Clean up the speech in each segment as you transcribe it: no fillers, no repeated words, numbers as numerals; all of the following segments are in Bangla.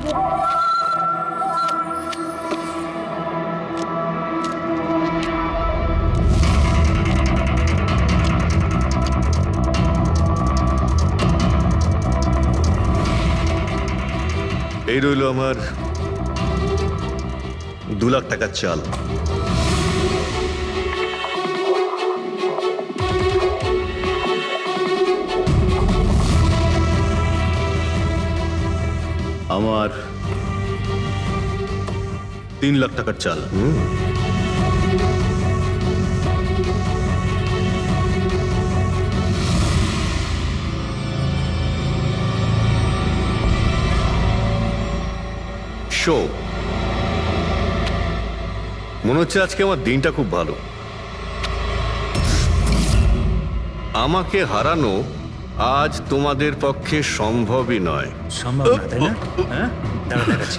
এই রইল আমার 2 লাখ টাকার চাল। আমার 3 লাখ টাকার চাল। শো, মনে হচ্ছে আজকে আমার দিনটা খুব ভালো। আমাকে হারানো আজ তোমাদের পক্ষে সম্ভবই নয়। সম্ভব না, তাই না? হ্যাঁ, দাঁড়া দেখাচ্ছি।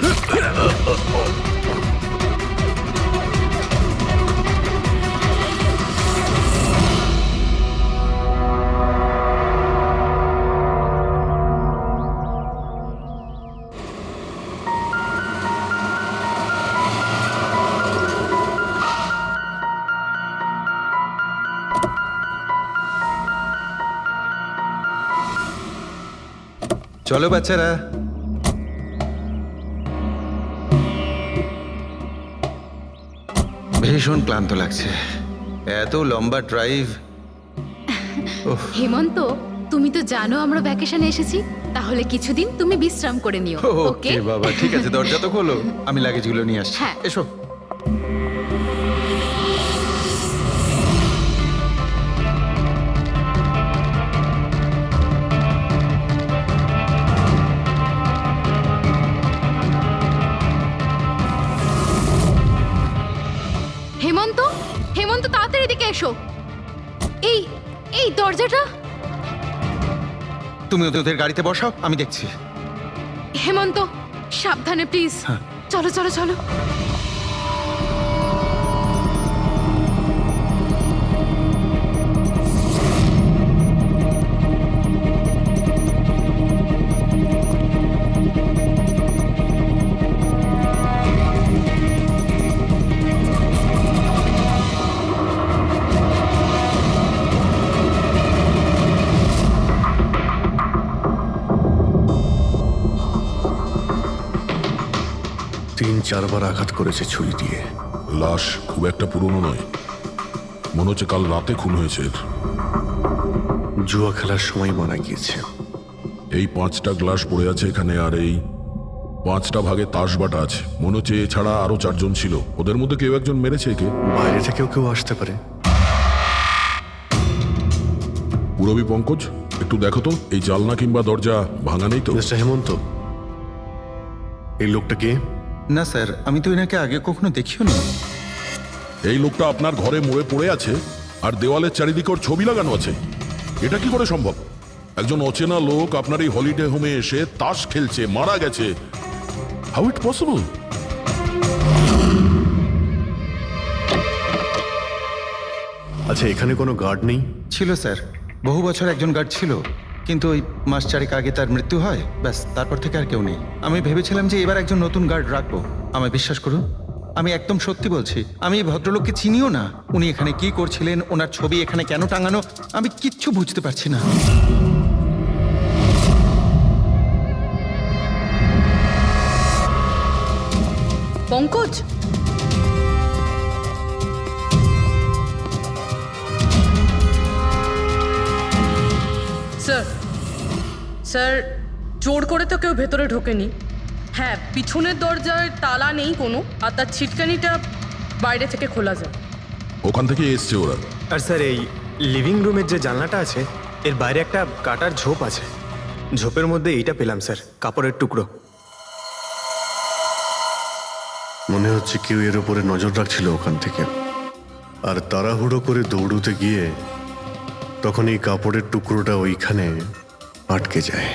চলো বাচ্চারা, ভীষণ ক্লান্ত লাগছে, এত লম্বা ড্রাইভ। হেমন্ত, তুমি তো জানো আমরা ভ্যাকেশনে এসেছি, তাহলে কিছুদিন তুমি বিশ্রাম করে নিও। ওকে ওকে বাবা, ঠিক আছে, দরজা তো খোলো, আমি লাগেজগুলো নিয়ে আসছি। হ্যাঁ। এসো। হেমন্ত, হেমন্ত তাড়াতাড়ি এদিকে এসো। এই এই দরজাটা। তুমি ওদের গাড়িতে বসাও, আমি দেখছি। হেমন্ত, সাবধানে প্লিজ। হ্যাঁ। চলো চলো চলো। তিন চারবার আঘাত করেছে ছুরি দিয়ে। লাশ খুব একটা পুরনো নয়, মনে হচ্ছে কাল রাতে খুন হয়েছে এর। জুয়া খেলার সময় মারা গিয়েছে। এই 5টা গ্লাস পড়ে আছে এখানে, আর এই 5টা ভাগে তাস বাটা আছে। মনে হচ্ছে এছাড়া আরো 4 জন ছিল, ওদের মধ্যে কেউ একজন মেরেছে একে। বাইরে থেকেও কেউ আসতে পারে। পুরবী পঙ্কজ, একটু দেখো তো এই জানলা কিংবা দরজা ভাঙা নেই তো? মিস্টার হেমন্ত, এই লোকটা কে? না স্যার, আমি তো এনাকে আগে কখনো দেখিও নি। এই লোকটা আপনার ঘরে মরে পড়ে আছে, আর দেওয়ালের চারিদিকে ওর ছবি লাগানো আছে। এটা কি করে সম্ভব? একজন অচেনা লোক আপনার এই হলিডে হোমে এসে তাস খেলছে, মারা গেছে। How it possible? আচ্ছা, এখানে কোনো গার্ড নেই? ছিল স্যার, বহু বছর একজন গার্ড ছিল, কিন্তু ওই মাস চারেক আগে তার মৃত্যু হয়, ব্যাস তারপর থেকে আর কেউ নেই। আমি ভেবেছিলাম যে এবার একজন নতুন গার্ড রাখবো। আমায় বিশ্বাস করুন, আমি একদম সত্যি বলছি, আমি এই ভদ্রলোককে চিনিও না। উনি এখানে কি করছিলেন, ওনার ছবি এখানে কেন টাঙানো, আমি কিচ্ছু বুঝতে পারছি না। পঙ্কজ, স্যার স্যার, জোর করে তো কেউ ভেতরে ঢোকেনি। হ্যাঁ, পিছনের দরজায় তালা নেই কোনো, আর তার ছিটকানিটা বাইরে থেকে খোলা যায়। ওখান থেকে এসছে ওরা। আর স্যার, এই লিভিং রুমের যে জানলাটা আছে, এর বাইরে একটা কাটার ঝোপ আছে। ঝোপের মধ্যে এইটা পেলাম স্যার, কাপড়ের টুকরো। মনে হচ্ছে কেউ এর উপরে নজর রাখছিল ওখান থেকে, আর তাড়াহুড়ো করে দৌড়তে গিয়ে তখন এই কাপড়ের টুকরোটা ওইখানে আটকে যায়।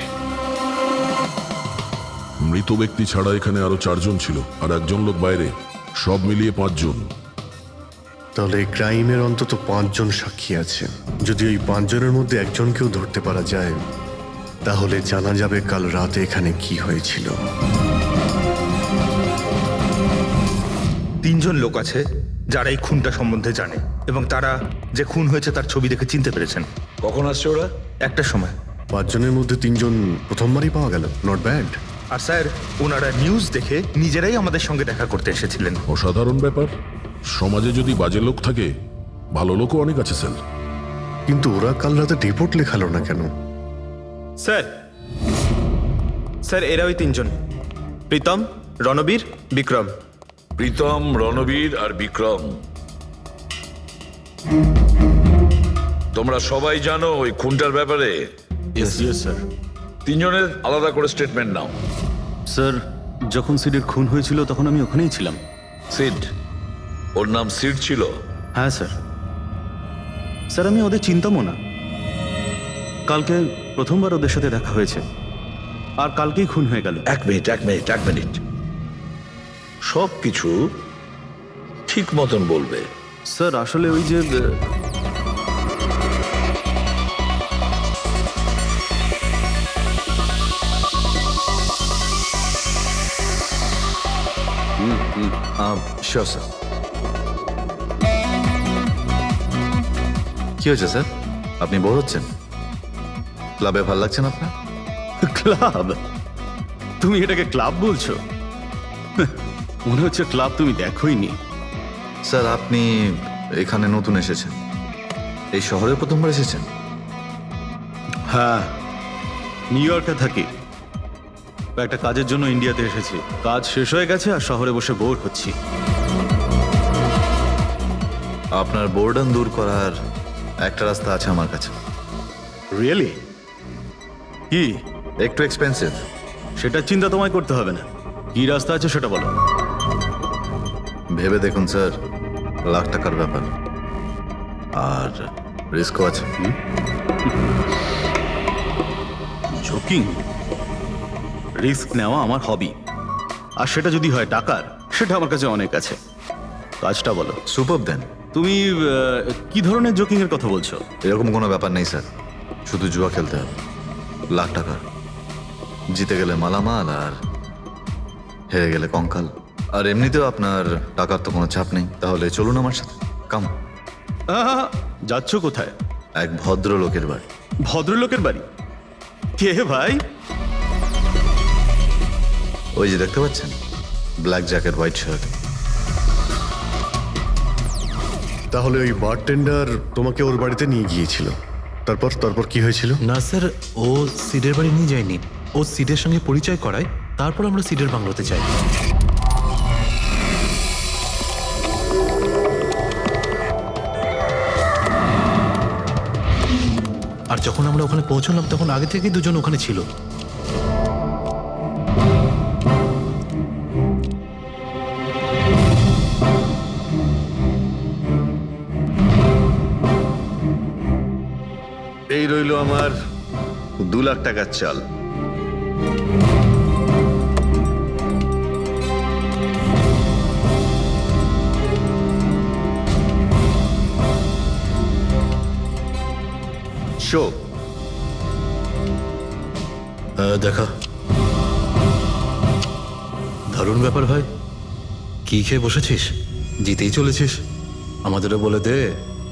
মৃত ব্যক্তি ছাড়া এখানে আরো 4 জন ছিল, আর একজন লোক বাইরে, সব মিলিয়ে 5 জন। তাহলে এই ক্রাইমের অন্তত 5 জন সাক্ষী আছে। যদি ওই 5 জনের মধ্যে একজনকেও ধরতে পারা যায়, তাহলে জানা যাবে কাল রাতে এখানে কি হয়েছিল। তিনজন লোক আছে যারা এই খুনটা সম্বন্ধে জানে এবং তারা যে খুন হয়েছে তার ছবি দেখে চিনতে পেরেছেন। কখন আসছে ওরা? একটা সময়। 5 জনের মধ্যে 3 জন প্রথমবারই পাওয়া গেল, নট ব্যাড। আর স্যার, ওনারা নিউজ দেখে নিজেরাই আমাদের সঙ্গে দেখা করতে এসেছিলেন। অসাধারণ ব্যাপার। সমাজে যদি বাজে লোক থাকে, ভালো লোকও অনেক আছে স্যার। কিন্তু ওরা কাল রাতে রিপোর্ট লেখালো না কেন? স্যার স্যার এরা ওই 3 জন, প্রীতম, রণবীর, বিক্রম। প্রীতম, রণবীর আর বিক্রম। তোমরা সবাই জানো ওই খুনটার ব্যাপারে? স্যার। তিনজনের আলাদা করে স্টেটমেন্ট নাও। স্যার, যখন সিডের খুন হয়েছিল তখন আমি ওখানেই ছিলাম। সিড, ওর নাম সিড ছিল? হ্যাঁ স্যার। স্যার, আমি ওদের চিনতামও না। কালকে প্রথমবার ওদের সাথে দেখা হয়েছে, আর কালকেই খুন হয়ে গেল। এক মিনিট। সব কিছু ঠিক মতন বলবে। স্যার, আসলে ওই যে শিওর স্যার। কি হয়েছে স্যার? আপনি বোর হচ্ছেন? ক্লাবে ভালো লাগছে না আপনার? ক্লাব? তুমি এটাকে ক্লাব বলছো? মনে হচ্ছে ক্লাব তুমি দেখোইনি। স্যার, আপনি এখানে নতুন এসেছেন, এই শহরে প্রথমবার এসেছেন? হ্যাঁ, নিউ ইয়র্কে থাকি। একটা কাজের জন্য ইন্ডিয়াতে এসেছি। কাজ শেষ হয়ে গেছে আর শহরে বসে বোর হচ্ছি। আপনার বোর্ডন দূর করার একটা রাস্তা আছে আমার কাছে। রিয়েলি? কি? একটু এক্সপেন্সিভ। সেটার চিন্তা তোমায় করতে হবে না। কি রাস্তা আছে সেটা বলো। ভেবে দেখুন স্যার, লাখ টাকার ব্যাপার, আর রিস্কও আছে। জোকিং? রিস্ক নেওয়া আমার হবি, আর সেটা যদি হয় টাকার, সেটা আমার কাছে অনেক আছে। কাজটা বলো। সুপার দেন। তুমি কি ধরনের জোকিং এর কথা বলছো? এরকম কোনো ব্যাপার নেই স্যার, শুধু জুয়া খেলতে হবে। লাখ টাকা, জিতে গেলে মালামাল আর হেরে গেলে কঙ্কাল। আর এমনিতেও আপনার টাকার তো কোনো চাপ নেই। তাহলে চলুন আমার সাথে, কাম। যাচ্ছ কোথায়? এক ভদ্রলোকের বাড়ি। ভদ্রলোকের বাড়ি? কে ভাই? ওই যে দেখতে পাচ্ছেন, ব্ল্যাক জ্যাকেট, হোয়াইট শার্ট। তাহলে ওই বারটেন্ডার তোমাকে ওর বাড়িতে নিয়ে গিয়েছিল, তারপর কি হয়েছিল? না স্যার, ও সিডের বাড়ি নিয়ে যায়নি। ও সিডের সঙ্গে পরিচয় করায়, তারপর আমরা সিডের বাংলোতে যাই। আর যখন আমরা ওখানে পৌঁছলাম তখন আগে থেকেই দুজন ওখানে ছিল। এই রইল আমার 2 লাখ টাকার চাল। শো দেখা। দারুণ ব্যাপার ভাই। কি খেয়ে বসেছিস? জিতেই চলেছিস। আমাদেরও বলে দে,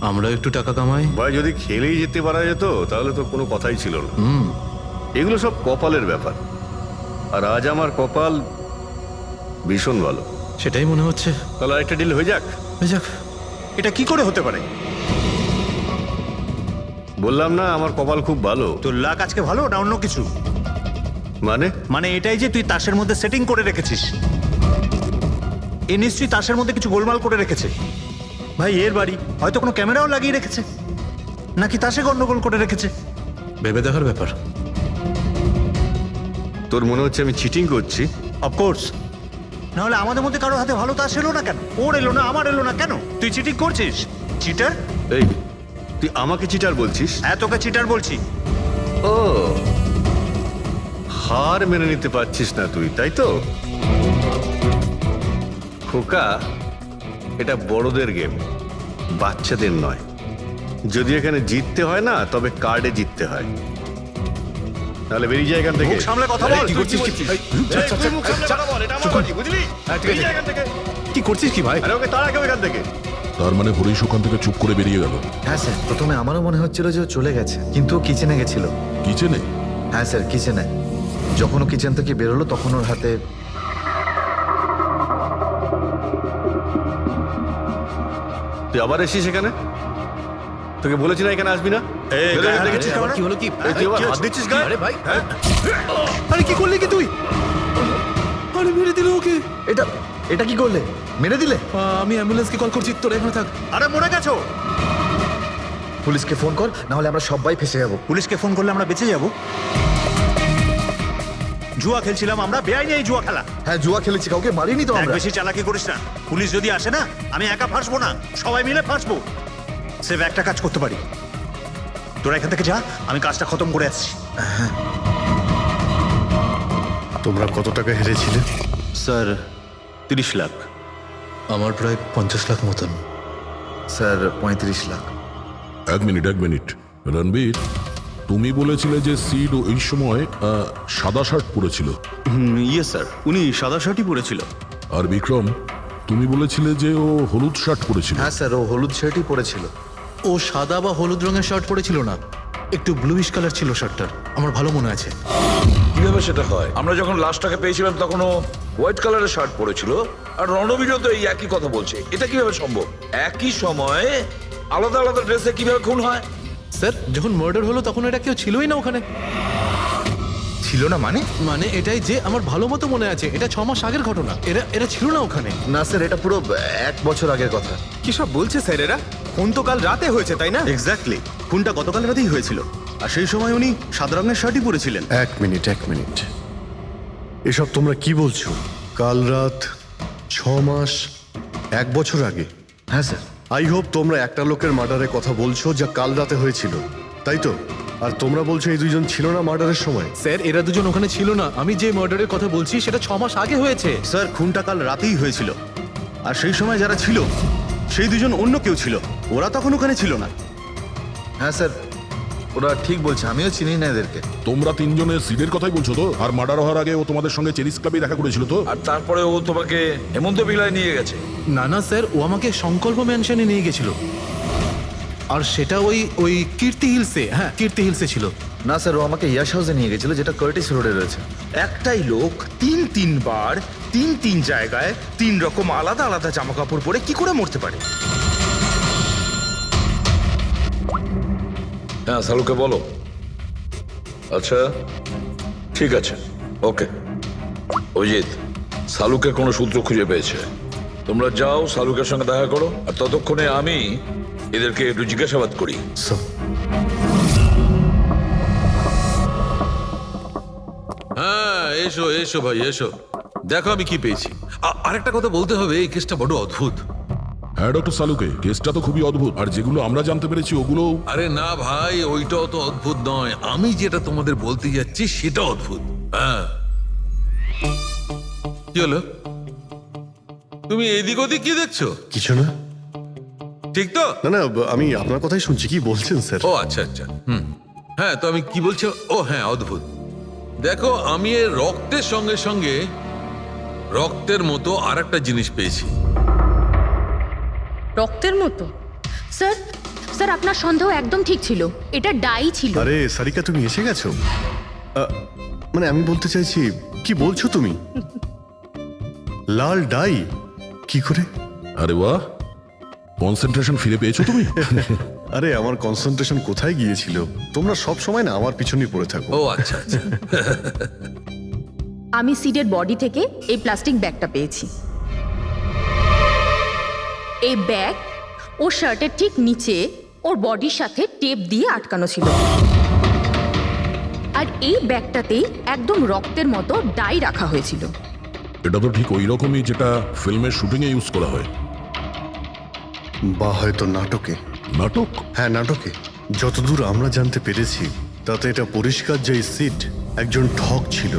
আমরা একটু টাকা কামাই। ভাই, যদি খেলেই যেতে পারা যেত তাহলে তো কোনো কথাই ছিল না। এগুলো সব কপালের ব্যাপার, আর আজ আমার কপাল ভীষণ ভালো। সেটাই মনে হচ্ছে। তাহলে আরেকটা ডিল হয়ে যাক। হয়ে যাক। এটা কি করে হতে পারে? বললাম না আমার কপাল খুব ভালো। তোর লাক আজকে ভালো না অন্য কিছু? মানে এটাই যে তুই তাসের মধ্যে সেটিং করে রেখেছিস। এ নিশ্চয়ই তাসের মধ্যে কিছু গোলমাল করে রেখেছে। ভাই, এর বাড়ি হয়তো কোনো ক্যামেরাও লাগিয়ে রেখেছে, নাকি তাসে গন্ডগোল করে রেখেছে। ভেবে দেখার ব্যাপার। তোর মনে হচ্ছে আমি চিটিং করছি? অফকোর্স, নাহলে আমাদের মধ্যে কারো হাতে ভালো তাস এলো না কেন? ওর এলো না, আমার এলো না কেন? তুই চিটিং করছিস, চিটার। এই, তুই আমাকে চিটার বলছিস? হ্যাঁ, তোকে চিটার বলছি। ও, হার মেনে নিতে পারছিস না তুই, তাই তো? খোকা, এটা বড়দের গেম, বাচ্চাদের নয়। যদি এখানে জিততে হয় না, তবে কার্ডে জিততে হয়। তাহলে বেরিয়ে যায় এখান থেকে। মুখ সামলে কথা বল। কি করছিস? বুঝলি? কি করছিস কি ভাই? আরে ওকে তাড়া কেউ এখান থেকে। তার মানে হরিশ ওখান থেকে চুপ করে বেরিয়ে গেল। হ্যাঁ স্যার, প্রথমে আমারও মনে হচ্ছিল যে ও চলে গেছে, কিন্তু ও কিচেনে গেছিল। কিচেনে? হ্যাঁ স্যার, কিচেনে। যখন ও কিচেন থেকে বেরোলো তখন ওর হাতে তুই আবার এসিস এখানে? তোকে বলেছি না এখানে আসবি না? দেখেছিস কি হলো কি? তুই আবার হাত দিচ্ছিস গায়ে? আরে ভাই, আরে কি করলি কি তুই? আরে মেরে দিল ওকে। এটা এটা কি করলে? মেরে দিলে? আমি অ্যাম্বুলেন্সকে কল করছি, তোরা এখানে থাক। আরে মরে গেছো? পুলিশকে ফোন কর, না হলে আমরা সবাই ফেসে যাবো। পুলিশকে ফোন করলে আমরা বেঁচে যাব? জুয়া খেলছিলাম আমরা, বেআইনি এই জুয়া খেলা। হ্যাঁ জুয়া খেলেছি, কাউকে মারিনি তো দেখ, আমরা। বেশি চালাকি করিস না। পুলিশ যদি আসে না, আমি একা ফাঁসবো না, সবাই মিলে ফাঁসবো। সেভ একটা কাজ করতে পারি, তোরা এখান থেকে যা, আমি কাজটা খতম করে আসছি। তোমরা কত টাকা হেরেছিলে? স্যার 30 লাখ। আমার প্রায় 50 লাখ মতন। স্যার 35 লাখ। এক মিনিট রণবীর, তুমি বলেছিলে যে সিড ওই সময় সাদা শার্ট পরেছিল। ইয়ে স্যার, উনি সাদা শার্টই পরেছিল। আর বিক্রম, তুমি বলেছিলে যে ও হলুদ শার্ট পরেছিল। হ্যাঁ স্যার, ও হলুদ শার্টই পরেছিল। ও সাদা বা হলুদ রঙের শার্ট পরেছিল না, একটু ব্লুইশ কালার ছিল শার্টটার, আমার ভালো মনে আছে। কিভাবে সেটা হয়? আমরা যখন লাশটাকে পেয়েছিলাম তখন ও হোয়াইট কালারের শার্ট পরেছিল, আর রণবীরও তো এই একই কথা বলছে। এটা কিভাবে সম্ভব? একই সময়ে আলাদা আলাদা ড্রেসে কিভাবে খুন হয়? স্যার, যখন মার্ডার হলো তখন এটা কেউ ছিলই না ওখানে। ছিল না মানে? মানে এটাই যে আমার ভালো মতো মনে আছে, এটা 6 মাস আগের ঘটনা। এরা ছিল না ওখানে। না স্যার, এটা পুরো 1 বছর আগের কথা। কি সব বলছে স্যার এরা? খুন তো কাল রাতে হয়েছে, তাই না? এক্স্যাক্টলি, খুনটা গতকাল রাতেই হয়েছিল। আর সেই সময় উনি সাদা রঙের শার্টই পরেছিলেন। এক মিনিট, এসব তোমরা কি বলছো? কাল রাত, 6 মাস, 1 বছর আগে? হ্যাঁ স্যার। আই হোপ তোমরা একটা লোকের মার্ডারের কথা বলছো যা কাল রাতে হয়েছিল, তাই তো? আর তোমরা বলছো এই দুজন ছিল না মার্ডারের সময়? স্যার, এরা দুজন ওখানে ছিল না। আমি যে মার্ডারের কথা বলছি সেটা 6 মাস আগে হয়েছে। স্যার, খুনটা কাল রাতেই হয়েছিল। আর সেই সময় যারা ছিল সেই দুজন অন্য কেউ ছিল, ওরা তখন ওখানে ছিল না। হ্যাঁ স্যার, ওরা ঠিক বলছে, আমিও চিনি না এদেরকে। তোমরা তিনজনের সিডের কথাই বলছো তো? আর মার্ডার হওয়ার আগে ও তোমাদের সঙ্গে চেরিস ক্লাবে দেখা করেছিল তো? আর তারপরে ও তোমাকে হেমন্ত বিলায় নিয়ে গেছে। না স্যার, ও আমাকে সংকল্প ম্যানশনে নিয়ে গেছিল, আর সেটা ওই কীর্তি হিলসে। হ্যাঁ, কীর্তি হিলসে ছিল। না স্যার, ও আমাকে ইয়াশ হাউসে নিয়ে গেছিল, যেটা কার্টিস রোডে রয়েছে। একটাই লোক তিনবার তিন জায়গায় 3 রকম আলাদা আলাদা জামা কাপড় পরে কি করে মরতে পারে? হ্যাঁ, সালুকে বলো। আচ্ছা, ঠিক আছে, ওকে। অজিত, সালুকে কোনো সূত্র খুঁজে পেয়েছে। তোমরা যাও, সালুকের সঙ্গে দেখা করো, আর ততক্ষণে আমি এদেরকে একটু জিজ্ঞাসাবাদ করি। হ্যাঁ, এসো ভাই, এসো। দেখো আমি কি পেয়েছি। আরেকটা কথা বলতে হবে, এই কেসটা বড় অদ্ভুত। হ্যাঁ ডক্টর সালুকে, কেসটা তো খুবই অদ্ভুত, আর যেগুলো আমরা জানতে পেরেছি ওগুলো। আরে না ভাই, ওইটাও তো অদ্ভুত নয়, আমি যেটা তোমাদের বলতে যাচ্ছি সেটা অদ্ভুত। হ্যাঁ, কি হলো? তুমি এদিক ওদিক কি দেখছো? কিছু না। ঠিক তো? না, আমি আপনার কথাই শুনছি। কি বলছেন স্যার? ও আচ্ছা। হ্যাঁ, তো আমি কি বলছি? ও হ্যাঁ, অদ্ভুত। দেখো, আমি এর রক্তের সঙ্গে সঙ্গে রক্তের মতো আর একটা জিনিস পেয়েছি। রক্তের মতো? স্যার আপনার সন্দেহ একদম ঠিক ছিল, এটা ডাই ছিল। আরে সারিকা, তুমি এসে গেছো? মানে আমি বলতে চাইছি, কি বলছো তুমি? লাল ডাই? কি করে? আরে বাহ, কনসেন্ট্রেশন ফিরে পেয়েছো তুমি? আরে আমার কনসেন্ট্রেশন কোথায় গিয়েছিল? তোমরা সব সময় না আমার পিছনেই পড়ে থাকো। ও আচ্ছা। আমি সিডের বডি থেকে এই প্লাস্টিক ব্যাগটা পেয়েছি। এই ব্যাগ ওর শার্টের ঠিক নিচে ওর বডির সাথে টেপ দিয়ে আটকানো ছিল, আর এই ব্যাগটাতেই একদম রক্তের মতো ডাই রাখা হয়েছিল। এটা তো ঠিক ওই রকমই যেটা ফিল্মের শুটিং এ ইউজ করা হয়। বা হয়তো নাটকে। নাটক? হ্যাঁ, নাটকে। যতদূর আমরা জানতে পেরেছি তাতে এটা পরিষ্কার যে সিড একজন ঠক ছিল।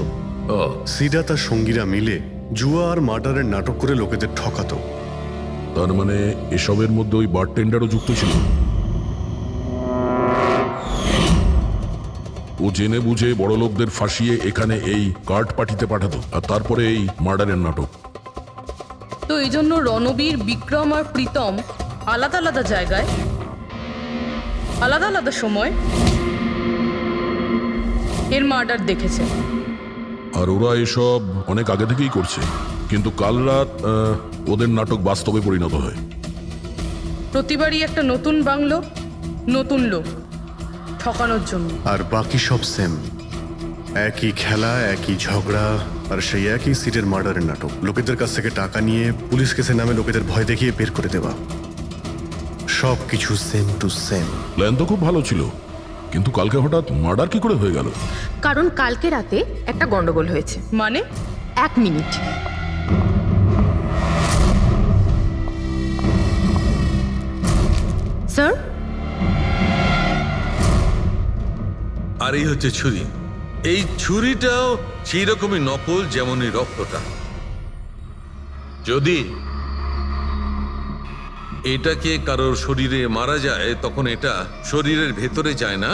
সিডা তার সঙ্গীরা মিলে জুয়া আর মার্ডারের নাটক করে লোকেদের ঠকাতো। তার মানে এসবের মধ্যে ওই বারটেন্ডারও যুক্ত ছিল। ও জেনে বুঝে বড় লোকদের ফাঁসিয়ে এখানে এই কার্ড পাঠিতে পাঠাতো, আর তারপরে এই মার্ডারের নাটক। তো এই জন্য রণবীর, বিক্রম আর প্রীতম আলাদা আলাদা জায়গায় আলাদা আলাদা সময় এর মার্ডার দেখেছে। আর ওরা এসব অনেক আগে থেকেই করছে, কিন্তু কাল রাত ওদের নাটক বাস্তবে পরিণত হয়। প্রতিবারই একটা নতুন বাংলো, নতুন লোক ঠকানোর জন্য। আর বাকি সব সেম, একই খেলা, একই ঝগড়া, আর সেই একই সিটের মার্ডারের নাটক। লোকেদের কাছ থেকে টাকা নিয়ে পুলিশ কেসের নামে লোকেদের ভয় দেখিয়ে বের করে দেওয়া, সব কিছু সেম টু সেম। প্ল্যান তো খুব ভালো ছিল, কিন্তু কালকে হঠাৎ মার্ডার কি করে হয়ে গেল? কারণ কালকে রাতে একটা গন্ডগোল হয়েছে। মানে 1 মিনিট। স্যার, আর এই হচ্ছে ছুরি। এই ছুরিটাও সেই রকমই নকল যেমন এই রক্তটা। যদি এটাকে কারোর শরীরে মারা যায় তখন এটা শরীরের ভেতরে যায় না,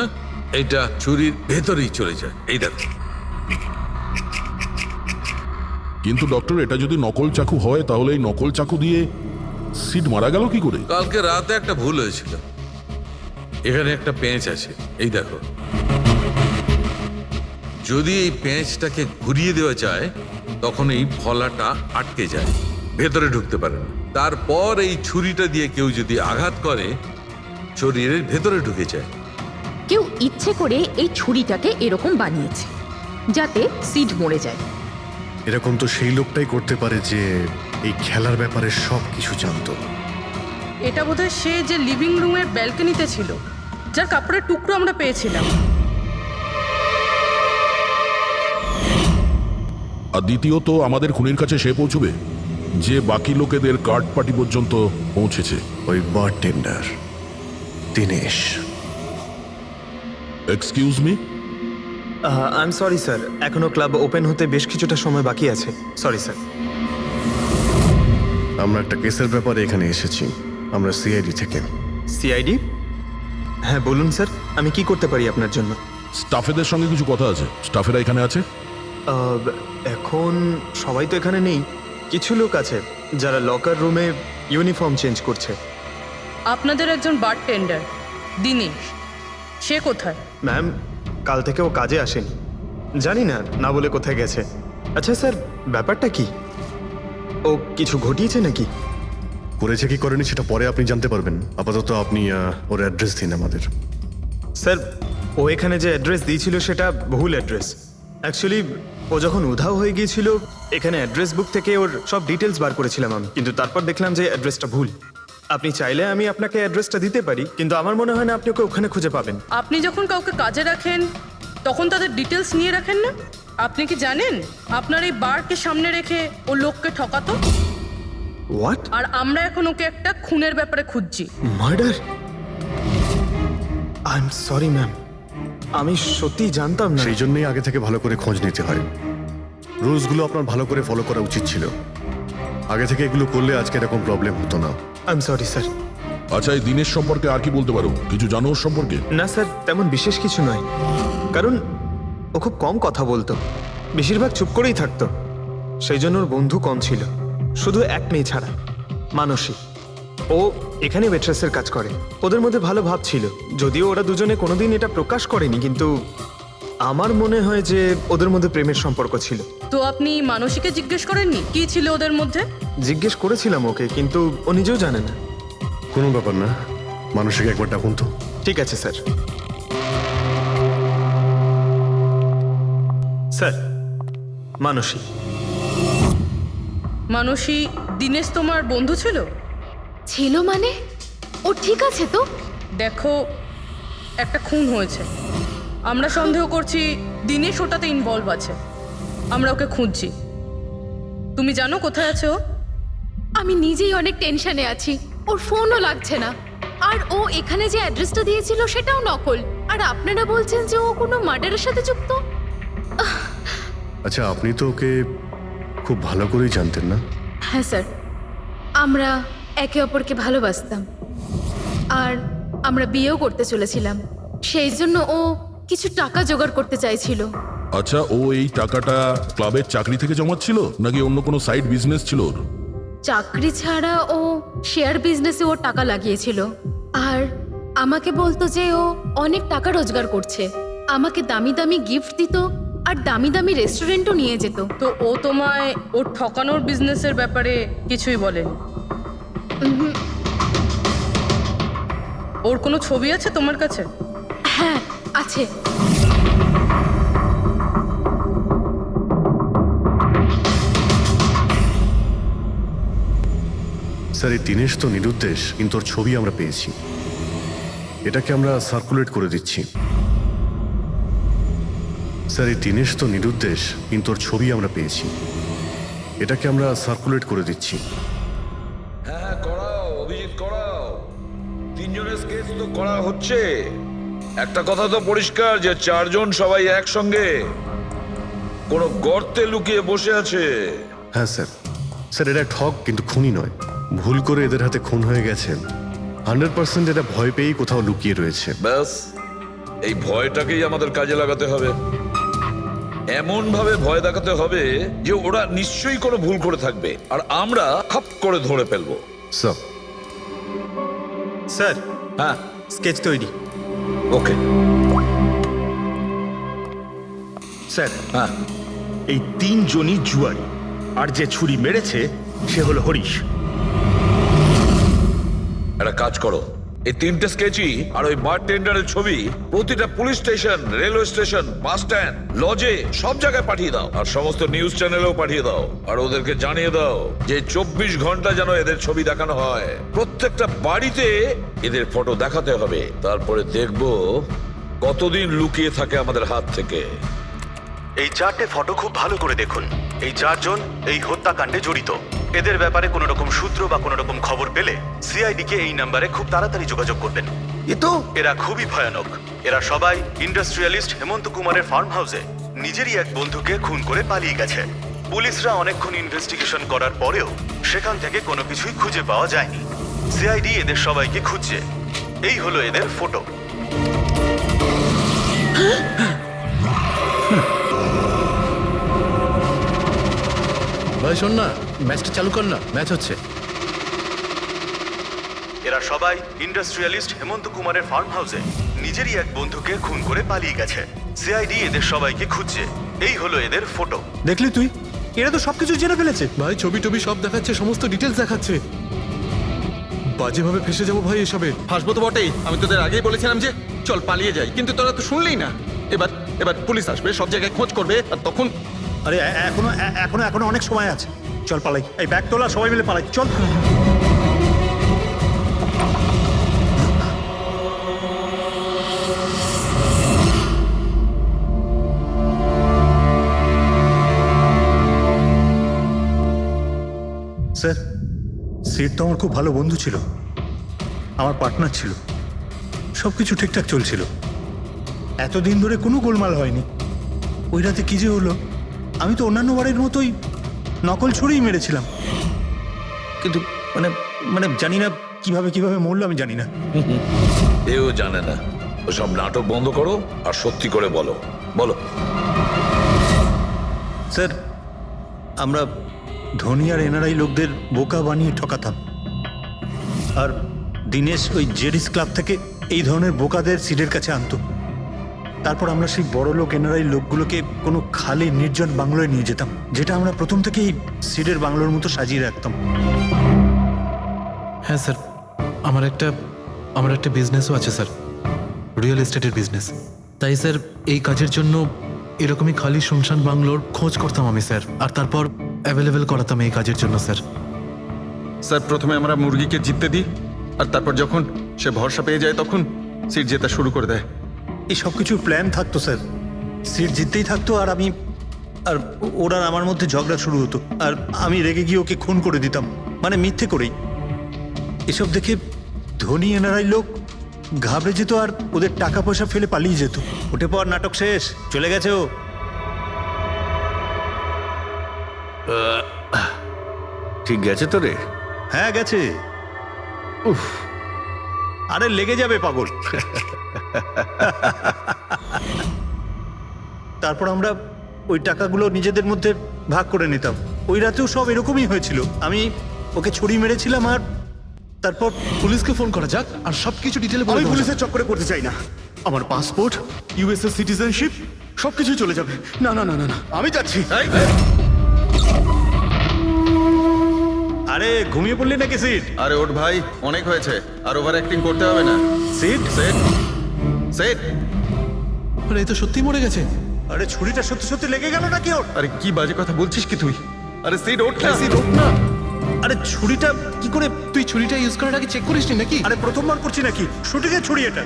এটা ছুরির ভেতরেই চলে যায়। এই দেখো। কিন্তু ডক্টর, এটা যদি নকল চাকু হয় তাহলে এই নকল চাকু দিয়ে সিড মারা গেল কি করে? কালকে রাতে একটা ভুল হয়েছিল। এখানে একটা পেঁচ আছে, এই দেখো। যদি এই পেঁচটাকে ঘুরিয়ে দেওয়া যায় তখন এই ফলাটা আটকে যায়, ভেতরে ঢুকতে পারে না। তারপর এই ছুরিটা দিয়ে কেউ যদি আঘাত করে শরীরের ভেতরে ঢুকে যায়। কেউ ইচ্ছে করে এই ছুরিটাকে এরকম বানিয়েছে যাতে সিড মরে যায়। এরকম তো সেই লোকটাই করতে পারে যে এই খেলার ব্যাপারে সব কিছু জানতো। এটা বোধহয় সে যে লিভিং রুমের ব্যালকনিতে ছিল, যার কাপড়ের টুকরো আমরা পেয়েছিলাম। আর দ্বিতীয়ত, আমাদের খুনির কাছে সে পৌঁছবে যে বাকি লোকেদের কার্ড পার্টি পর্যন্ত পৌঁছেছে। ওই bartender Dinesh. Excuse me? I am sorry sir, এখনো ক্লাব ওপেন হতে বেশ কিছুটা সময় বাকি আছে। Sorry sir. আমরা একটা কেসের ব্যাপারে এখানে এসেছি, আমরা সিআইডি থেকে। সিআইডি? হ্যাঁ বলুন স্যার, আমি কি করতে পারি আপনার জন্য? স্টাফেদের সঙ্গে কিছু কথা আছে। স্টাফেরা এখানে আছে? এখন সবাই তো এখানে নেই, কিছু লোক আছে যারা লকার রুমে ইউনিফর্ম চেঞ্জ করছে। আপনাদের একজন বারটেন্ডার দিনেশ, সে কোথায়? ম্যাম, কাল থেকে ও কাজে আসেনি, জানি না না বলে কোথায় গেছে। আচ্ছা স্যার, ব্যাপারটা কি? ও কিছু ঘটিয়েছে নাকি? করেছে কি করেনি সেটা পরে আপনি জানতে পারবেন। আপাতত আপনি ওর অ্যাড্রেস দিন আমাদের। স্যার, ও এখানে যে অ্যাড্রেস দিয়েছিল সেটা ভুল অ্যাড্রেস। অ্যাকচুয়ালি ও যখন উধাও হয়ে গিয়েছিল এখানে অ্যাড্রেস বুক থেকে ওর সব ডিটেলস বার করেছিলাম আমি, কিন্তু তারপর দেখলাম যে অ্যাড্রেসটা ভুল। আপনি চাইলে আমি আপনাকে অ্যাড্রেসটা দিতে পারি, কিন্তু আমার মনে হয় না আপনি ওকে ওখানে খুঁজে পাবেন। আপনি যখন কাউকে কাজে রাখেন তখন তাদের ডিটেলস নিয়ে রাখেন না? আপনি কি জানেন আপনার এই বারকে সামনে রেখে ও লোককে ঠকাতো? হোয়াট? আর আমরা এখন ওকে একটা খুনের ব্যাপারে খুঁজছি। Murder? I am sorry ma'am, আমি সত্যি জানতাম না। সেই জন্যই আগে থেকে ভালো করে খোঁজ নিতে হয়। রুলসগুলো আপনার ভালো করে ফলো করা উচিত ছিল। আগে থেকে এগুলো করলে আজকে এরকম প্রবলেম হতো না। I am sorry sir. আচ্ছা, এই দিনের সম্পর্কে আর কি বলতে পারো? কিছু জানো ওর সম্পর্কে? না স্যার, তেমন বিশেষ কিছু নয়, কারণ ও খুব কম কথা বলতো, বেশিরভাগ চুপ করেই থাকতো। সেই জন্য ওর বন্ধু কম ছিল, শুধু এক মেয়ে ছাড়া, মানসী। ও এখানে ওয়েট্রেসের কাজ করে। ওদের মধ্যে ভালো ভাব ছিল, যদিও ওরা দুজনে কোনোদিন এটা প্রকাশ করেনি, কিন্তু আমার মনে হয় যে ওদের মধ্যে প্রেমের সম্পর্ক ছিল। তো আপনি মানসীকে জিজ্ঞেস করেননি কি ছিল ওদের মধ্যে? জিজ্ঞেস করেছিলাম ওকে, কিন্তু ও নিজেও জানে না। কোনো ব্যাপার না, মানুষকে একবার ডাকুন তো। ঠিক আছে স্যার। স্যার, মানসী। মানসী, দিনেশ তোমার বন্ধু ছিল? ছিল মানে? ও ঠিক আছে তো? দেখো, একটা খুন হয়েছে, আমরা সন্দেহ করছি দিনেশ ওটাতে ইনভলভ আছে। আমরা ওকে খুঁজছি। তুমি জানো কোথায় আছে ও? আমি নিজেই অনেক টেনশনে আছি, ওর ফোনও লাগছে না। আর ও এখানে যে অ্যাড্রেসটা দিয়েছিল সেটাও নকল। আর আপনারা বলছেন যে ও কোনো মার্ডারের সাথে যুক্ত? আচ্ছা, আপনি তো ওকে খুব ভালো করেই জানতেন না? হ্যাঁ স্যার, আমরা একে অপরকে ভালোবাসতাম আর আমরা বিয়েও করতে চলেছিলাম। সেই জন্য ও কিছু টাকা জোগাড় করতে চাইছিল। আচ্ছা, ও এই টাকাটা ক্লাবের চাকরি থেকে জমাচ্ছিল নাকি অন্য কোনো সাইড বিজনেস ছিল ওর? চাকরি ছাড়া ও শেয়ার বিজনেসে ওর টাকা লাগিয়েছিল। আর আমাকে বলতো যে ও অনেক টাকা রোজগার করছে, আমাকে দামি দামি গিফট দিত আর দামি দামি রেস্টুরেন্টও নিয়ে যেত। তো ও তোমায় ওর ঠকানোর বিজনেসের ব্যাপারে কিছুই বলেনি? ওর কোনো ছবি আছে তোমার কাছে? হ্যাঁ আছে। স্যার এই দিনেশ তো নিরুদ্দেশ, কিন্তু ওর ছবি আমরা পেয়েছি। এটাকে আমরা সার্কুলেট করে দিচ্ছি। স্যার এই দিনেশ তো নিরুদ্দেশ, কিন্তু ওর ছবি আমরা পেয়েছি। এটাকে আমরা সার্কুলেট করে দিচ্ছি। হ্যাঁ করাও অভিজিৎ, করাও। তিনজনের স্কেচ তো করা হচ্ছে। একটা কথা তো পরিষ্কার যে চারজন সবাই একসঙ্গে কোনো গর্তে লুকিয়ে বসে আছে। হ্যাঁ স্যার। স্যার এরা ঠক কিন্তু খুনি নয়। ভুল করে এদের হাতে খুন হয়ে গেছেন। 100% এটা ভয় পেয়েই কোথাও লুকিয়ে রয়েছে। ব্যাস এই ভয়টাকেই আমাদের কাজে লাগাতে হবে। এমন ভাবে ভয় দেখাতে হবে যে ওরা নিশ্চয়ই কোনো ভুল করে থাকবে আর আমরা খাপ করে ধরে ফেলবো। স্যার স্যার, হ্যাঁ স্কেচ তৈরি। ওকে স্যার, হ্যাঁ এই তিনজনই জুয়ারি, আর যে ছুরি মেরেছে সে হলো হরিশ। একটা কাজ করো, এই তিনটে স্কেচই আর ওই বার টেন্ডারের ছবি প্রতিটা police station, railway station, bus stand, লজে সব জায়গায় পাঠিয়ে দাও। আর সমস্ত নিউজ চ্যানেলেও পাঠিয়ে দাও। আর ওদেরকে জানিয়ে দাও যে 24 ঘন্টা যেন এদের ছবি দেখানো হয়। প্রত্যেকটা বাড়িতে এদের ফটো দেখাতে হবে। তারপরে দেখবো কতদিন লুকিয়ে থাকে আমাদের হাত থেকে। এই 4টে ফটো খুব ভালো করে দেখুন। এই 4জন এই হত্যাকাণ্ডে জড়িত। এদের ব্যাপারে কোনো রকম সূত্র বা কোনো রকম খবর পেলে সিআইডি কে এই নাম্বারে খুব তাড়াতাড়ি যোগাযোগ করবেন। এরা খুবই ভয়ানক। এরা সবাই ইন্ডাস্ট্রিয়ালিস্ট হেমন্ত কুমারের ফার্ম হাউসে নিজেরই এক বন্ধুকে খুন করে পালিয়ে গেছে। পুলিশরা অনেকক্ষণ ইনভেস্টিগেশন করার পরেও সেখান থেকে কোনো কিছুই খুঁজে পাওয়া যায়নি। সিআইডি এদের সবাইকে খুঁজছে। এই হলো এদের ফটো। ভাই শোন না, ম্যাচটা চালু কর না, ম্যাচ হচ্ছে। এরা সবাই ইন্ডাস্ট্রিয়ালিস্ট হেমন্ত কুমারের ফার্ম হাউসে নিজেরই এক বন্ধুকে খুন করে পালিয়ে গেছে। সিআইডি এদের সবাইকে খুঁজছে। এই হলো এদের ফটো। দেখলি তুই, এরা তো সবকিছু জেনে ফেলেছে। ভাই ছবি টবি সব দেখাচ্ছে, সমস্ত ডিটেলস দেখাচ্ছে। বাজেভাবে ফেসে যাবো ভাই এসবে। হাসবো তো বটেই। আমি তোদের আগেই বলেছিলাম যে চল পালিয়ে যাই, কিন্তু তোরা তো শুনলেই না। এবার এবার পুলিশ আসবে, সব জায়গায় খোঁজ করবে, আর তখন আরে এখনো অনেক সময় আছে। চল পালাই, এই ব্যাগ তোলা, সবাই মিলে পালাই, চল। স্যার, সিট তো আমার খুব ভালো বন্ধু ছিল, আমার পার্টনার ছিল, সবকিছু ঠিকঠাক চলছিল। এতদিন ধরে কোনো গোলমাল হয়নি। ওই রাতে কি যে হলো, আমি তো অন্যান্য বারের মতোই নকল ছুড়েই মেরেছিলাম, কিন্তু মানে মানে জানি না কিভাবে মরলো, আমি জানি না। এও জানে না। ওসব নাটক বন্ধ করো আর সত্যি করে বলো। বলো স্যার, আমরা ধনী আর এনআরআই লোকদের বোকা বানিয়ে ঠকাতাম, আর দিনেশ ওই জেডিস ক্লাব থেকে এই ধরনের বোকাদের সিডের কাছে আনতো। তারপর আমরা সেই বড় লোক এনআরআই লোকগুলোকে কোনো খালি নির্জন বাংলোয় নিয়ে যেতাম, যেটা আমরা প্রথম থেকেই সিডের বাংলোর মতো সাজিয়ে রাখতাম। হ্যাঁ স্যার, আমার একটা বিজনেসও আছে স্যার, রিয়েল এস্টেটের বিজনেস। তাই স্যার এই কাজের জন্য এরকমই খালি শুনশান বাংলোর খোঁজ করতাম আমি স্যার, আর তারপর অ্যাভেলেবেল করাতাম এই কাজের জন্য স্যার। স্যার প্রথমে আমরা মুরগিকে জিততে দিই, আর তারপর যখন সে ভরসা পেয়ে যায় তখন সিট জেতা শুরু করে দেয়। এই সব কিছুর প্ল্যান থাকতো স্যার, সিট জিততেই থাকতো, আর ওরা আমার মধ্যে ঝগড়া শুরু হতো, আর আমি রেগে গিয়ে ওকে খুন করে দিতাম, মানে মিথ্যে করেই। এসব দেখে ধনী এনআরআই লোক ঘাবড়ে যেত আর ওদের টাকা পয়সা ফেলে পালিয়ে যেত। উঠে পর, নাটক শেষ, চলে গেছে ও। ঠিক গেছে তো রে? হ্যাঁ গেছে। উফ, আরে লেগে যাবে পাগল। তারপর আমরা ওই টাকাগুলো নিজেদের মধ্যে ভাগ করে নিতাম। ওই রাতেও সব এরকমই হয়েছিল। আমি ওকে ছুরি মেরেছিলাম আর তারপর পুলিশকে ফোন করা যাক আর সবকিছু ডিটেলে বলে আমি দেওয়া যাক। পুলিশের চক্করে পড়তে চাই না। আমার পাসপোর্ট, ইউএসএ সিটিজেনশিপ সবকিছু চলে যাবে। না না না না না, আমি যাচ্ছি। আরে ঘুমিয়ে পড়লি নাকি সিট? আরে ওঠ ভাই, অনেক হয়েছে, আর ওভার অ্যাক্টিং করতে হবে না। Seat set set. আরে এই তো সত্যি মরে গেছে। আরে ছুরিটা সত্যি সত্যি লেগে গেল নাকি ওর? আরে কি বাজে কথা বলছিস কি তুই? আরে সিট ওঠ না। সিট ওঠ না। আরে ছুরিটা কি করে? তুই ছুরিটা ইউজ করার আগে চেক করিসনি নাকি? আরে প্রথমবার করছি নাকি? শুটিংয়ের ছুরি এটা,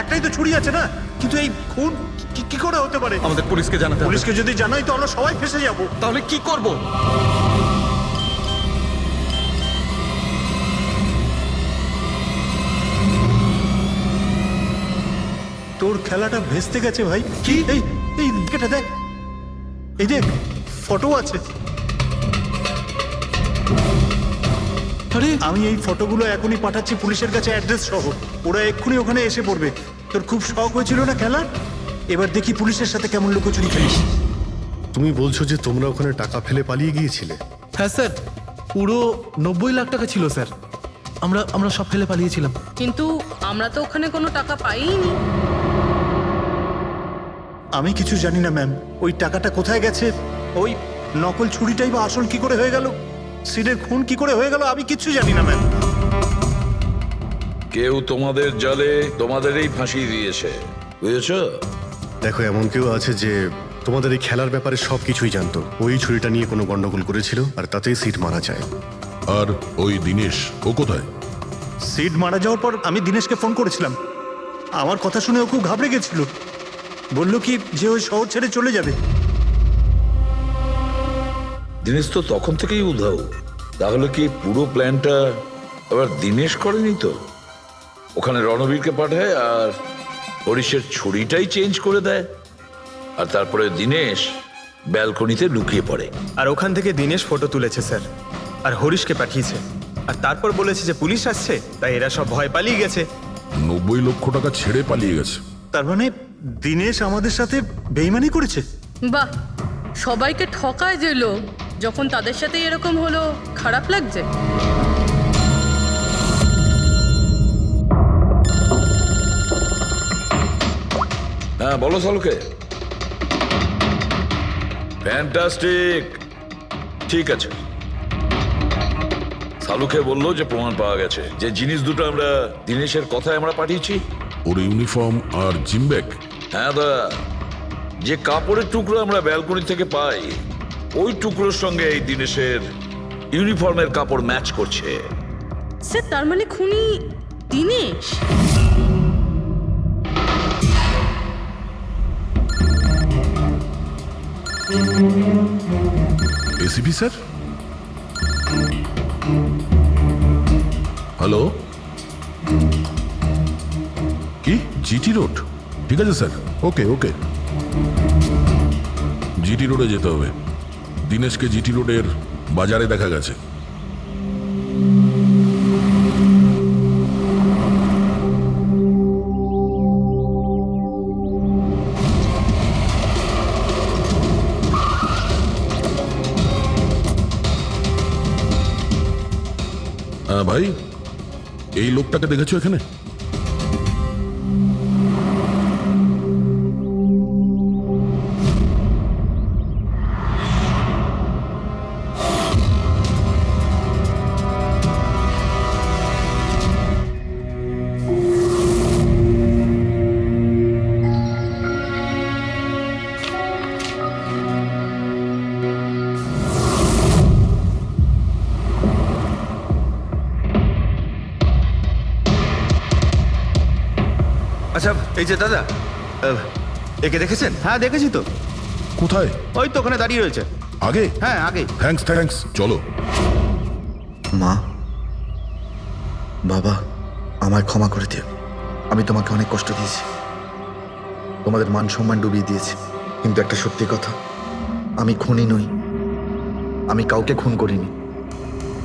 একটাই তো ছুরি আছে না? কিন্তু এই খুন কি করে হতে পারে? আমাদের পুলিশকে জানাতে হবে। পুলিশকে যদি জানাই তো আমরা সবাই ফেসে যাব। তাহলে কি করব? তোর খেলাটা ভেস্তে গেছে ভাই। কি? এই এই এটা দেখ, এই দেখ ফটো আছে। আরে আমি এই ফটোগুলো এখনই পাঠাচ্ছি পুলিশের কাছে অ্যাড্রেস সহ। ওরা এক্ষুনি ওখানে এসে পড়বে। তোর খুব শখ হয়েছিল না খেলা? এবার দেখি পুলিশের সাথে কেমন লুকোচুরি খেলিস। তুমি বলছো যে তোমরা ওখানে টাকা ফেলে পালিয়ে গিয়েছিলে? হ্যাঁ স্যার, পুরো 90 লাখ টাকা ছিল স্যার। আমরা সব ফেলে পালিয়েছিলাম। কিন্তু আমরা তো ওখানে কোনো টাকা পাইনি। আমি কিছু জানি না ম্যাম, ওই টাকাটা কোথায় গেছে, ওই নকল ছুরিটাই বা আসল কি করে হয়ে গেল, সিডের খুন কি করে হয়ে গেল, আমি কিচ্ছু জানি না ম্যাম। কেউ তোমাদের জালে তোমাদেরই ফাঁসি দিয়েছে, বুঝেছো? দেখো, এমন কেউ আছে যে তোমাদের এই খেলার ব্যাপারে সবকিছুই জানতো। ওই ছুরিটা নিয়ে কোনো গন্ডগোল করেছিল আর তাতেই সিট মারা যায়। আর ওই দিনেশ, ও কোথায়? সিড মারা যাওয়ার পর আমি দিনেশকে ফোন করেছিলাম। আমার কথা শুনে ও খুব ঘাবড়ে গেছিল। বলল কি যে ওই শহর ছেড়ে চলে যাবে। দিনেশ তো তখন থেকেই উধাও। তাহলে কি পুরো প্ল্যানটা আবার দিনেশ করেনি তো? ওখানে রণবীরকে পাঠায় আর হরিশের ছুরিটাই চেঞ্জ করে দেয়, আর তারপরে দিনেশ ব্যালকনিতে লুকিয়ে পড়ে। আর ওখান থেকে দিনেশ ফটো তুলেছে স্যার, আর হরিশকে পাঠিয়েছে, আর তারপর বলেছে যে পুলিশ আসছে, তাই এরা সব ভয় পালিয়ে গেছে। 90 লক্ষ টাকা ছেড়ে পালিয়ে গেছে। তার মানে দিনেশ আমাদের সাথে বেইমানি করেছে। বাহ, সবাইকে ঠকায় যে লোক, যখন তাদের সাথে এরকম হলো খারাপ লাগছে। হ্যাঁ বলো সালুকে। ফ্যান্টাস্টিক, ঠিক আছে। সালুকে বললো যে প্রমাণ পাওয়া গেছে, যে জিনিস দুটো আমরা দিনেশের কথায় আমরা পাঠিয়েছি। ওর ইউনিফর্ম আর জিমব্যাগ। হ্যাঁ দা, যে কাপড়ের টুকরো আমরা ব্যালকনি থেকে পাই, ওই টুকরোর সঙ্গে এই দিনেশের ইউনিফর্মের কাপড় ম্যাচ করছে। স্যার, তার মানে খুনি দিনেশ? ACP sir, hello. কি জিটি রোড? ঠিক আছে স্যার, ওকে ওকে। জিটি রোডে যেতে হবে। দিনেশকে জিটি রোডের বাজারে দেখা গেছে। ভাই, এই লোকটাকে দেখেছো এখানে? আচ্ছা এই যে দাদা, একে দেখেছেন? হ্যাঁ দেখেছি তো। কোথায়? ওই তো ওখানে দাঁড়িয়ে রয়েছে। আগে? হ্যাঁ আগে। থ্যাঙ্কস থ্যাঙ্কস, চলো। মা, বাবা, আমায় ক্ষমা করে দিও। আমি তোমাকে অনেক কষ্ট দিয়েছি, তোমাদের মান সম্মান ডুবিয়ে দিয়েছি। কিন্তু একটা সত্যি কথা, আমি খুনি নই, আমি কাউকে খুন করিনি।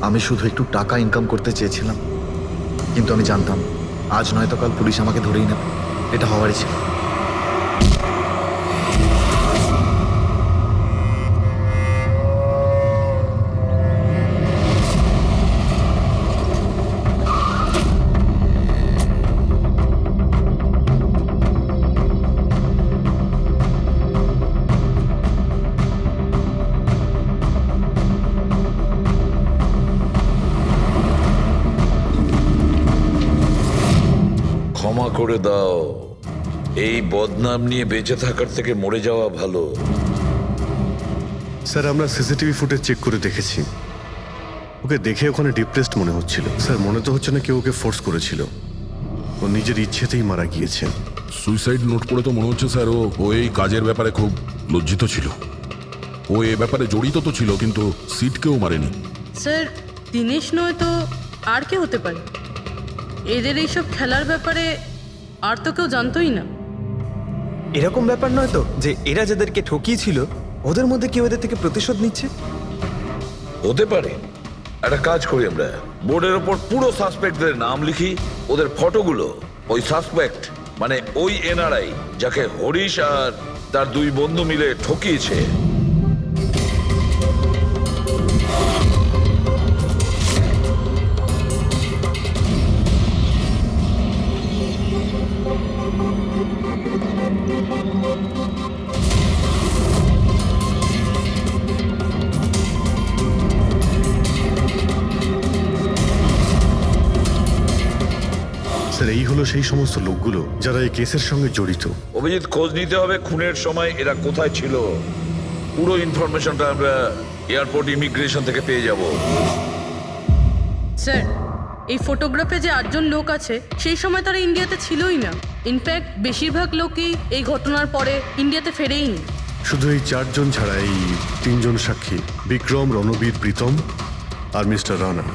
আমি শুধু একটু টাকা ইনকাম করতে চেয়েছিলাম, কিন্তু আমি জানতাম আজ নয়তো কাল পুলিশ আমাকে ধরেই নেবে। এটা হওয়ারই ছিল। ক্ষমা করে দাও। এই বদনাম নিয়ে বেঁচে থাকার থেকে মরে যাওয়া ভালো। স্যার আমরা সিসিটিভি ফুটেজ চেক করে দেখেছি, ওকে দেখে ওখানে ডিপ্রেসড মনে হচ্ছিল। স্যার মনে তো হচ্ছে না কেউ ওকে ফোর্স করেছিল, ও নিজের ইচ্ছেতেই মারা গিয়েছে। সুইসাইড নোট পড়ে তো মনে হচ্ছে স্যার ও এই কাজের ব্যাপারে খুব লজ্জিত ছিল। ও এ ব্যাপারে জড়িত তো ছিল, কিন্তু সিটকেও মারেনি। স্যার দিনেশ নয় তো আর কে হতে পারে? এদের এইসব খেলার ব্যাপারে আর তো কেউ জানতোই না। এরকম ব্যাপার নয় তো যে এরা যাদেরকে ঠকিয়েছিল ওদের মধ্যে কেউ এদের থেকে প্রতিশোধ নিচ্ছে? হতে পারে। একটা কাজ করি, আমরা বোর্ডের ওপর পুরো সাসপেক্টদের নাম লিখি, ওদের ফটোগুলো ওই সাসপেক্ট মানে ওই এনআরআই যাকে হরিশ আর তার দুই বন্ধু মিলে ঠকিয়েছে স্যার এই হলো সেই সমস্ত লোকগুলো যারা এই কেসের সঙ্গে জড়িত। অভিজিৎ, খোঁজ নিতে হবে খুনের সময় এরা কোথায় ছিল। পুরো ইনফরমেশনটা আমরা এয়ারপোর্ট ইমিগ্রেশন থেকে পেয়ে যাব। স্যার এই ফটোগ্রাফে যে 8জন লোক আছে সেই সময় তারা ইন্ডিয়াতে ছিলই না। ইনফ্যাক্ট বেশিরভাগ লোকই এই ঘটনার পরে ইন্ডিয়াতে ফেরেইনি। শুধু এই 4 জন ছাড়া এই 3 জন সাক্ষী, বিক্রম, রণবীর, প্রীতম আর মিস্টার রানা।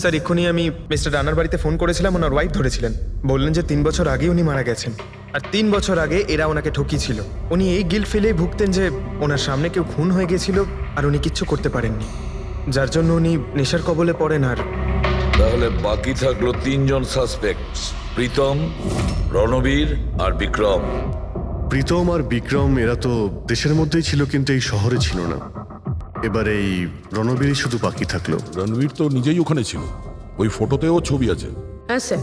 স্যার এক্ষুনি আমি মিস্টার রানার বাড়িতে ফোন করেছিলাম, ওনার ওয়াইফ ধরেছিলেন। বললেন যে 3 বছর আগে উনি মারা গেছেন, আর 3 বছর আগে এরা ওনাকে ঠকিয়েছিল। উনি এই গিল্ট ফেলেই ভুগতেন যে ওনার সামনে কেউ খুন হয়ে গেছিল আর উনি কিচ্ছু করতে পারেননি, যার জন্য উনি নেশার কবলে পড়েন। আর তাহলে বাকি থাকলো 3 জন সাসপেক্ট, প্রীতম, রণবীর আর বিক্রম। প্রীতম আর বিক্রম এরা তো দেশের মধ্যেই ছিল, কিন্তু এই শহরে ছিল না। এবার এই রণবীরই শুধু বাকি থাকলো। রণবীর তো নিজেই ওখানে ছিল, ওই ফটোতেও ছবি আছে। হ্যাঁ স্যার,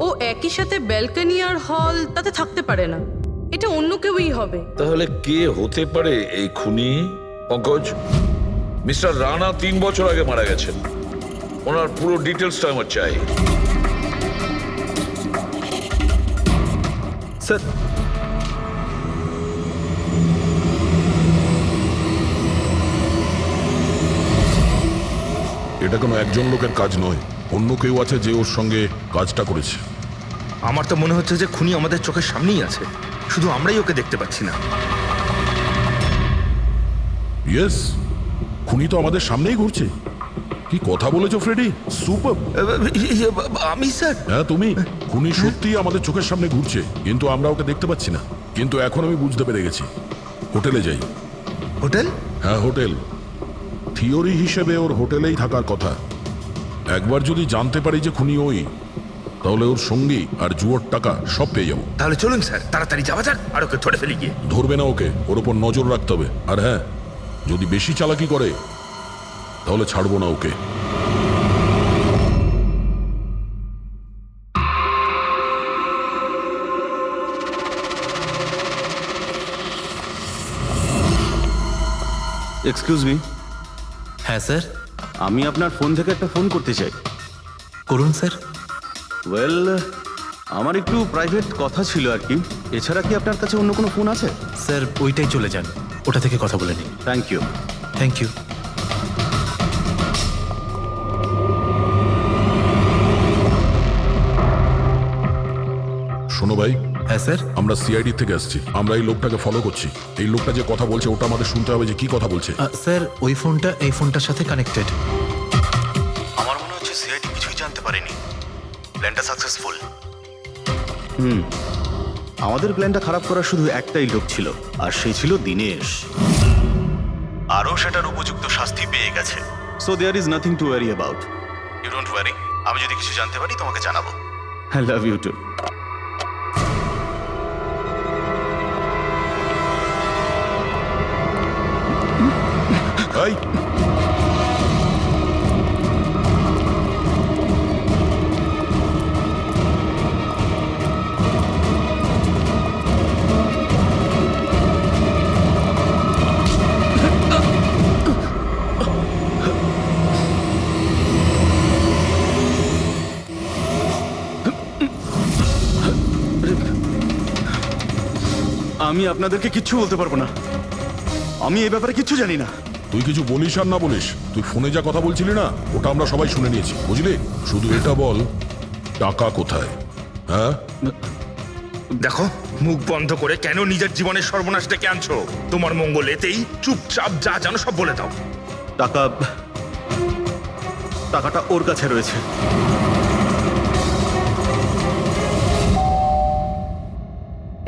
ও একই সাথে ব্যালকনি আর হল তাতে থাকতে পারে না, এটা অন্য কেউই হবে। তাহলে কে হতে পারে এই খুনি? পঙ্কজ, মিস্টার রানা 3 বছর আগে মারা গেছেন, ওনার পুরো ডিটেলসটা আমার চাই। স্যার এটা কোনো একজন লোকের কাজ নয়, অন্য কেউ আছে যে ওর সঙ্গে কাজটা করেছে। আমার তো মনে হচ্ছে যে খুনি আমাদের চোখের সামনেই আছে, শুধু আমরাই ওকে দেখতে পাচ্ছি না। ইয়েস, খুনি তো আমাদের সামনেই ঘুরছে। কি কথা বলেছো ফ্রেডি, সুপার। আমি স্যার? হ্যাঁ তুমি। খুনি সত্যিই আমাদের চোখের সামনে ঘুরছে, কিন্তু আমরা ওকে দেখতে পাচ্ছি না। কিন্তু এখন আমি বুঝতে পেরে গেছি। হোটেলে যাই। হোটেল? হ্যাঁ হোটেল। থিওরি হিসেবে ওর হোটেলেই থাকার কথা। একবার যদি জানতে পারি যে খুনি ওই, তাহলে ওর সঙ্গী আর জুয়োর টাকা সব পেয়ে যাবো। তাহলে চলুন স্যার, তাড়াতাড়ি যাওয়া যাক আর ওকে ধরে ফেলি গিয়ে। ধরবে না ওকে, ওর ওপর নজর রাখতে হবে। আর হ্যাঁ, যদি বেশি চালাকি করে তাহলে ছাড়বো না ওকে। Excuse me. হ্যাঁ স্যার। আমি আপনার ফোন থেকে একটা ফোন করতে চাই। করুন স্যার। ওয়েল, আমার একটু প্রাইভেট কথা ছিল আর কি। এছাড়া কি আপনার কাছে অন্য কোনো ফোন আছে? স্যার ওইটাই চলে যান, ওটা থেকে কথা বলে নিন। Thank you. Thank you. শোনো ভাই। হ্যাঁ স্যার। আমরা সিআইডি থেকে আসছি, আমরা এই লোকটাকে ফলো করছি। এই লোকটা যে কথা বলছে ওটা আমাদের শুনতে হবে যে কি কথা বলছে। স্যার ওই ফোনটা এই ফোনটার সাথে কানেক্টেড। আমার মনে হচ্ছে সিআইডি কিছুই জানতে পারেনি। প্ল্যানটা সাকসেসফুল। আমাদের প্ল্যানটা খারাপ করার শুধু একটাই লোক ছিল, আর সেই ছিল দিনেশ। আরও সেটার উপযুক্ত শাস্তি পেয়ে গেছে। So there is nothing to worry about. You don't worry. আমি যদি কিছু জানতে পারি তোমাকে জানাবো। I love you too. এই আমি আপনাদেরকে কিচ্ছু বলতে পারবো না, আমি এই ব্যাপারে কিচ্ছু জানি না। তুই কিছু বলিস আর না বলিস, তুই ফোনে যা কথা বলছিলি না ওটা আমরা সবাই শুনে নিয়েছি, বুঝলি? শুধু এটা বল, টাকা কোথায়? হ্যাঁ, দেখো, মুখ বন্ধ করে কেন নিজের জীবনের সর্বনাশ ডেকে আনছো? তোমার মঙ্গল এতেই, চুপচাপ যা জানো সব বলে দাও। টাকাটা ওর কাছে রয়েছে।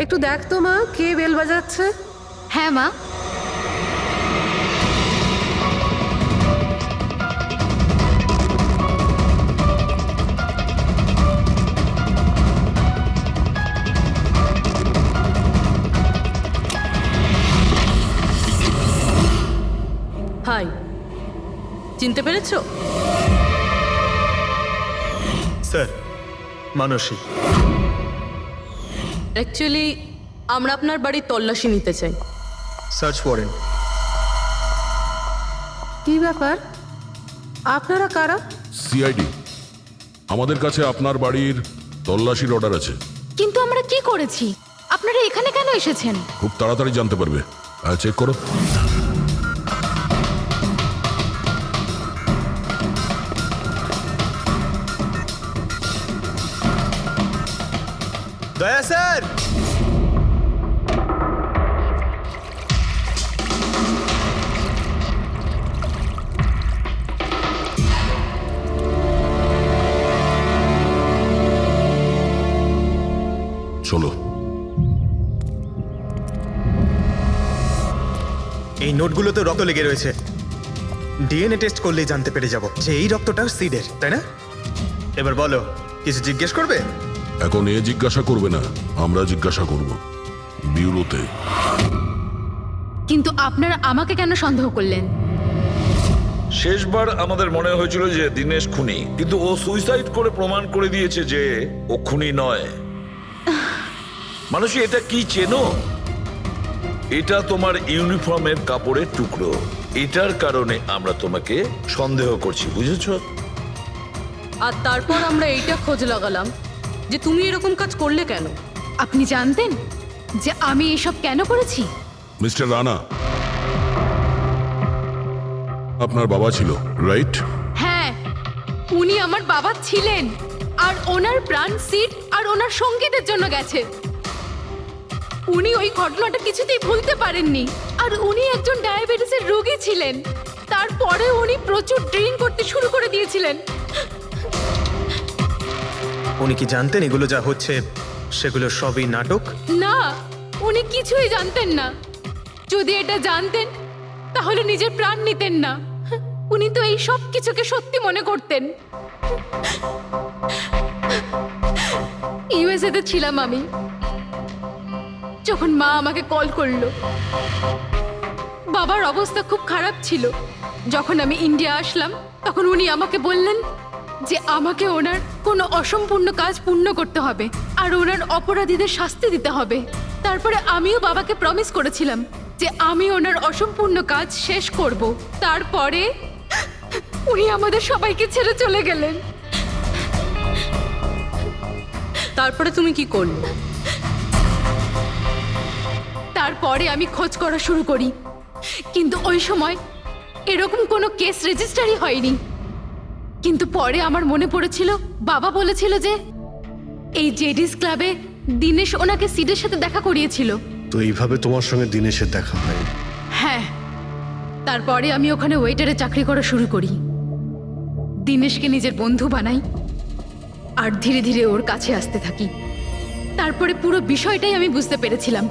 একটু দেখ তো মা, কে বেল বাজাচ্ছে? হ্যাঁ মা। হাই, চিনতে পেরেছো? স্যার, মানসী। অ্যাকচুয়ালি আমরা আপনার বাড়ির তল্লাশি নিতে চাই। Search warrant. কি ব্যাপার, আপনারা কারা? সিআইডি, আমাদের কাছে আপনার বাড়ির তল্লাশির অর্ডার আছে। কিন্তু আমরা কি করেছি? আপনারা এখানে কেন এসেছেন? খুব তাড়াতাড়ি জানতে পারবে। চেক করো। দয়া স্যার। চলো। এই নোটগুলোতে রক্ত লেগে রয়েছে। ডিএনএ টেস্ট করলেই জানতে পেরে যাব যে এই রক্তটা সিডের, তাই না? এবার বলো, কিছু জিজ্ঞেস করবে? এখন এ জিজ্ঞাসা করবে না, আমরা জিজ্ঞাসা করব বিউরোতে। কিন্তু আপনারা আমাকে কেন সন্দেহ করলেন? শেষবার আমাদের মনে হয়েছিল যে দিনেশ খুনি, কিন্তু ও সুইসাইড করে প্রমাণ করে দিয়েছে যে ও খুনি নয়। মানুষ, এটা কি চেনো? এটা তোমার ইউনিফর্মের কাপড়ের টুকরো। এটার কারণে আমরা তোমাকে সন্দেহ করছি, বুঝেছো? আর তারপর আমরা এইটা খোঁজ লাগালাম যে তুমি এরকম কাজ করলে কেন। আপনি জানতেন যে আমি এসব কেন করেছি? মিস্টার রানা, আপনার বাবা ছিল, রাইট? হ্যাঁ, উনি আমার বাবা ছিলেন, আর ওনার প্রাণ সিট আর ওনার সঙ্গীতের জন্য গেছে। উনি ওই ঘটনাটা কিছুতেই ভুলতে পারেননি। আর উনি একজন ডায়াবেটিসের রোগী ছিলেন। তারপরে উনি প্রচুর ড্রিঙ্ক করতে শুরু করে দিয়েছিলেন। উনি কি জানতেন এগুলো যা হচ্ছে সেগুলো সবই নাটক? না, উনি কিছুই জানতেন না। যদি এটা জানতেন তাহলে নিজের প্রাণ নিতেন না। উনি তো এই সব কিছুকে সত্যি মনে করতেন। ইউএসএ তে ছিলাম আমি, যখন মা আমাকে কল করলো। বাবার অবস্থা খুব খারাপ ছিল। যখন আমি ইন্ডিয়া আসলাম তখন উনি আমাকে বললেন যে আমাকে ওনার কোনো অসম্পূর্ণ কাজ পূর্ণ করতে হবে আর ওনার অপরাধীদের শাস্তি দিতে হবে। তারপরে আমিও বাবাকে প্রমিস করেছিলাম যে আমি ওনার অসম্পূর্ণ কাজ শেষ করব। তারপরে উনি আমাদের সবাইকে ছেড়ে চলে গেলেন। তারপরে তুমি কি করলে? তারপরে আমি খোঁজ করা শুরু করি, কিন্তু ওই সময় এরকম কোনো কেস রেজিস্টারই হয়নি। কিন্তু পরে আমার মনে পড়েছিল, বাবা বলেছিল যে এই জেডিস ক্লাবে দিনেশ ওনাকে সিডের সাথে দেখা করিয়েছিল। তো এইভাবে তোমার সঙ্গে দিনেশের দেখা হয়? হ্যাঁ, তারপরে আমি ওখানে ওয়েটারে চাকরি করা শুরু করি। দিনেশকে নিজের বন্ধু বানাই আর ধীরে ধীরে ওর কাছে আসতে থাকি। তারপরে পুরো বিষয়টাই আমি বুঝতে পেরেছিলাম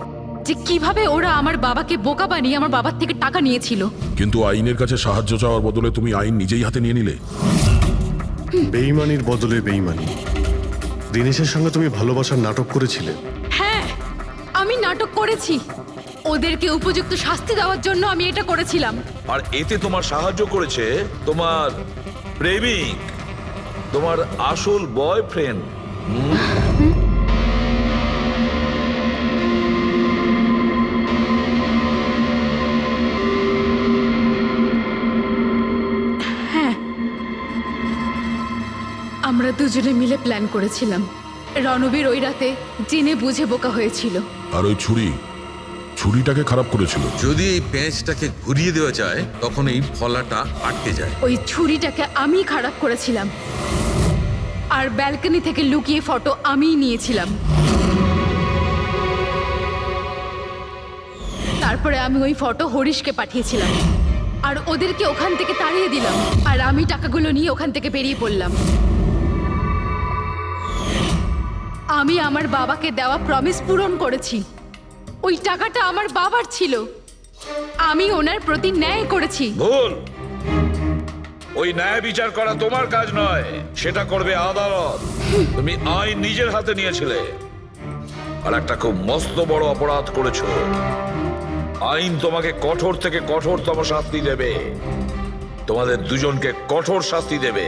যে কিভাবে ওরা আমার বাবাকে বোকা বানিয়ে আমার বাবার থেকে টাকা নিয়েছিল। কিন্তু আইনের কাছে সাহায্য চাওয়ার বদলে তুমি আইন নিজেই হাতে নিয়ে নিলে। বেইমানির বদলে বেইমানি। দিনেশের সঙ্গে তুমি ভালোবাসার নাটক করেছিলে। হ্যাঁ, আমি নাটক করেছি। ওদেরকে উপযুক্ত শাস্তি দেওয়ার জন্য আমি এটা করেছিলাম। আর এতে তোমার সাহায্য করেছে তোমার প্রেমিক, তোমার আসল বয়ফ্রেন্ড। আমরা দুজনে মিলে প্ল্যান করেছিলাম। রণবীর ওই রাতে জেনে বুঝে বোকা হয়েছিল। আর ওই ছুরি ছুরিটাকে খারাপ করেছিল। যদি এই পেঁচটাকে ঘুরিয়ে দেওয়া যায় তখন এই ফলাটা আটকে যায়। ওই ছুরিটাকে আমি খারাপ করেছিলাম আর ব্যালকনি থেকে লুকিয়ে ফটো আমিই নিয়েছিলাম। তারপরে আমি ওই ফটো হরিশকে পাঠিয়েছিলাম আর ওদেরকে ওখান থেকে তাড়িয়ে দিলাম আর আমি টাকাগুলো নিয়ে ওখান থেকে বেরিয়ে পড়লাম। আমি আমার বাবাকে দেওয়া প্রমিস পূরণ করেছি। ওই টাকাটা আমার বাবার ছিল, আমি ওনার প্রতি ন্যায় করেছি। ভুল। ওই ন্যায় বিচার করা তোমার কাজ নয়, সেটা করবে আদালত। তুমি আইন নিজের হাতে নিয়েছিলে আর একটা খুব মস্ত বড় অপরাধ করেছো। আইন তোমাকে কঠোর থেকে কঠোরতম শাস্তি দেবে, তোমাদের দুজনকে কঠোর শাস্তি দেবে।